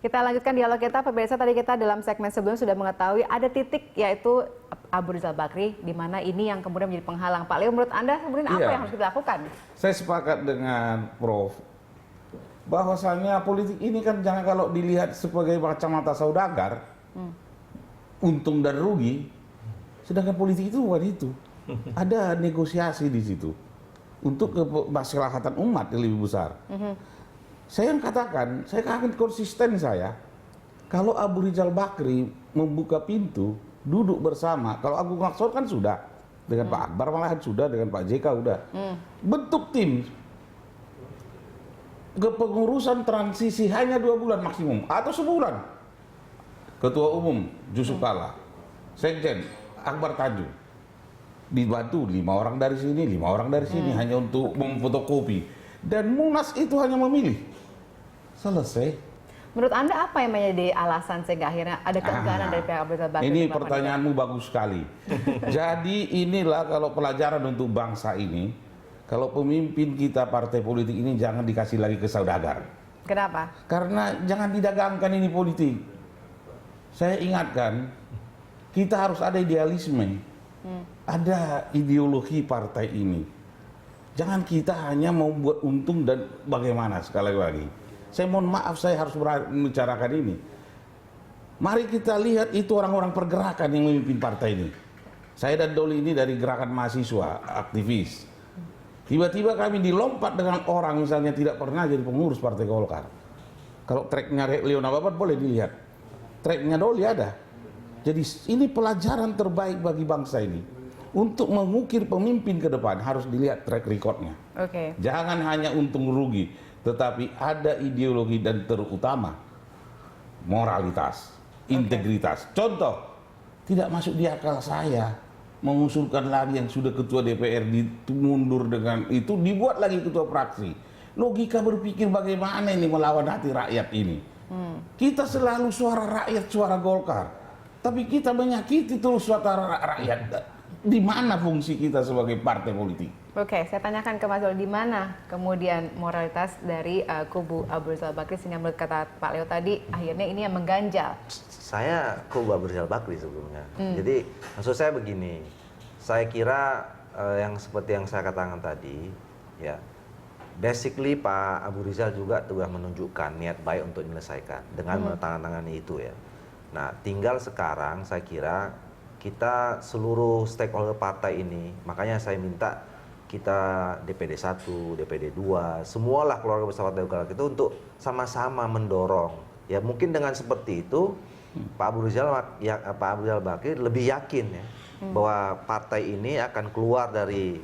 Kita lanjutkan dialog kita, pemirsa. Tadi kita dalam segmen sebelumnya sudah mengetahui ada titik, yaitu Abu Rizal Bakri, di mana ini yang kemudian menjadi penghalang. Pak Leo, menurut Anda kemudian apa yang harus kita lakukan? Saya sepakat dengan Prof. Bahwasanya politik ini kan jangan kalau dilihat sebagai kacamata saudagar, untung dan rugi, sedangkan politik itu bukan itu. Ada negosiasi di situ untuk kemaslahatan umat yang lebih besar. Saya yang katakan, saya akan konsisten kalau Abu Rizal Bakri membuka pintu, duduk bersama, kalau Agung Laksono kan sudah, dengan Pak Akbar malahan sudah, dengan Pak JK udah. Bentuk tim, kepengurusan transisi hanya 2 bulan maksimum, atau sebulan. Ketua Umum, Yusuf Kalla, Sekjen, Akbar Tanjung. Dibantu 5 orang dari sini, 5 orang dari sini, hanya untuk memfotokopi. Dan Munas itu hanya memilih. Selesai. Menurut Anda apa yang menjadi alasan sehingga akhirnya ada keengganan dari pihak Abu Rizal Bakri? Ini pertanyaanmu bagus sekali. Jadi inilah kalau pelajaran untuk bangsa ini, kalau pemimpin kita partai politik ini jangan dikasih lagi ke saudagar. Kenapa? Karena jangan didagangkan ini politik. Saya ingatkan, kita harus ada idealisme. Ada ideologi partai ini. Jangan kita hanya mau buat untung dan bagaimana sekali lagi. Saya mohon maaf, saya harus membicarakan ini. Mari kita lihat itu orang-orang pergerakan yang memimpin partai ini. Saya dan Doli ini dari gerakan mahasiswa, aktivis. Tiba-tiba kami dilompat dengan orang misalnya tidak pernah jadi pengurus Partai Golkar. Kalau tracknya Leona Babat boleh dilihat. Tracknya Doli ada. Jadi ini pelajaran terbaik bagi bangsa ini. Untuk mengukir pemimpin ke depan harus dilihat track recordnya. Jangan hanya untung rugi, tetapi ada ideologi dan terutama moralitas, integritas. Contoh, tidak masuk di akal saya mengusulkan lagi yang sudah ketua DPR mundur dengan itu, dibuat lagi ketua fraksi. Logika berpikir bagaimana ini melawan hati rakyat ini. Kita selalu suara rakyat, suara Golkar, tapi kita menyakiti terus suara rakyat. Di mana fungsi kita sebagai partai politik? Saya tanyakan ke Mas Doli, di mana kemudian moralitas dari kubu Abu Rizal Bakri sehingga menurut kata Pak Leo tadi akhirnya ini yang mengganjal? Saya kubu Abu Rizal Bakri sebelumnya. Jadi maksud saya begini, saya kira yang seperti yang saya katakan tadi, ya basically Pak Abu Rizal juga telah menunjukkan niat baik untuk menyelesaikan dengan menandatangani itu ya. Nah, tinggal sekarang saya kira kita seluruh stakeholder partai ini, makanya saya minta kita DPD 1, DPD 2, semualah keluarga besar Partai Golkar itu untuk sama-sama mendorong. Ya mungkin dengan seperti itu Pak Abu Rizal Bakri lebih yakin ya bahwa partai ini akan keluar dari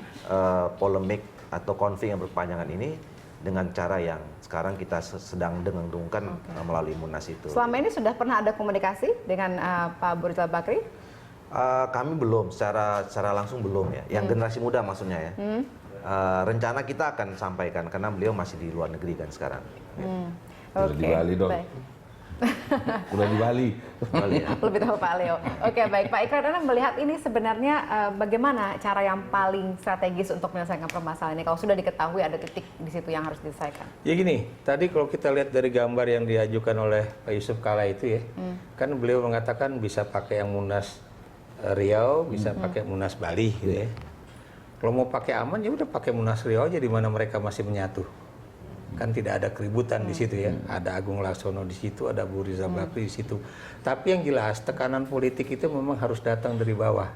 polemik atau konflik yang berkepanjangan ini dengan cara yang sekarang kita sedang dengung-dengungkan melalui Munas itu. Selama ini sudah pernah ada komunikasi dengan Pak Abu Rizal Bakri? Kami belum, secara langsung belum ya. Yang generasi muda maksudnya ya. Rencana kita akan sampaikan karena beliau masih di luar negeri kan sekarang. Udah di Bali dong. Udah di Bali. Ya. Lebih tahu Pak Leo. Baik Pak Ikrar, Anda melihat ini sebenarnya bagaimana cara yang paling strategis untuk menyelesaikan permasalahan ini kalau sudah diketahui ada titik di situ yang harus diselesaikan? Ya gini, tadi kalau kita lihat dari gambar yang diajukan oleh Pak Yusuf Kalla itu ya, kan beliau mengatakan bisa pakai yang Munas Riau, bisa pakai Munas Bali gitu ya. Kalau mau pakai aman ya udah pakai Munas Riau aja di mana mereka masih menyatu. Kan tidak ada keributan di situ ya. Ada Agung Laksono di situ, ada Abu Rizal Bakri di situ. Tapi yang jelas tekanan politik itu memang harus datang dari bawah.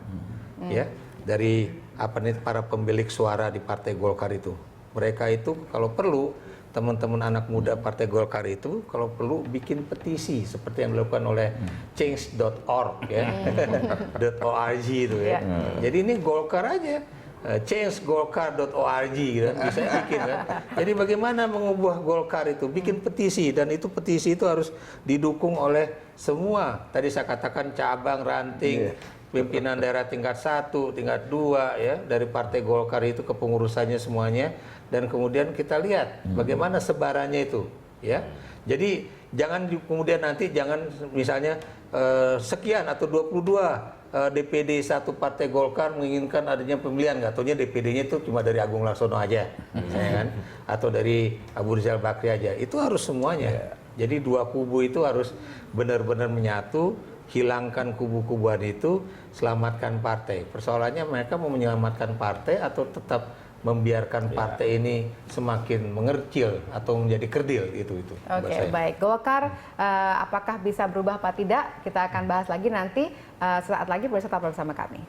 Ya, dari para pemilik suara di Partai Golkar itu. Mereka itu kalau perlu teman-teman anak muda Partai Golkar itu kalau perlu bikin petisi seperti yang dilakukan oleh change.org ya. .org itu ya. Jadi ini Golkar aja. Changegolkar.org gitu, bisa bikin kan. Jadi bagaimana mengubah Golkar itu, bikin petisi, dan itu petisi itu harus didukung oleh semua. Tadi saya katakan cabang, ranting, pimpinan daerah tingkat 1, tingkat 2 ya, dari Partai Golkar itu kepengurusannya semuanya, dan kemudian kita lihat bagaimana sebarannya itu ya. Jadi jangan kemudian nanti misalnya sekian atau 22 DPD 1 Partai Golkar menginginkan adanya pemilihan, nggak taunya DPD-nya itu cuma dari Agung Laksono aja, misalnya kan, atau dari Abu Rizal Bakri aja. Itu harus semuanya. Jadi dua kubu itu harus benar-benar menyatu, hilangkan kubu-kubuan itu, selamatkan partai. Persoalannya mereka mau menyelamatkan partai atau tetap membiarkan partai ini semakin mengecil atau menjadi kerdil itu. Oke, baik. Golkar apakah bisa berubah apa tidak? Kita akan bahas lagi nanti saat lagi, tetap bersama kami.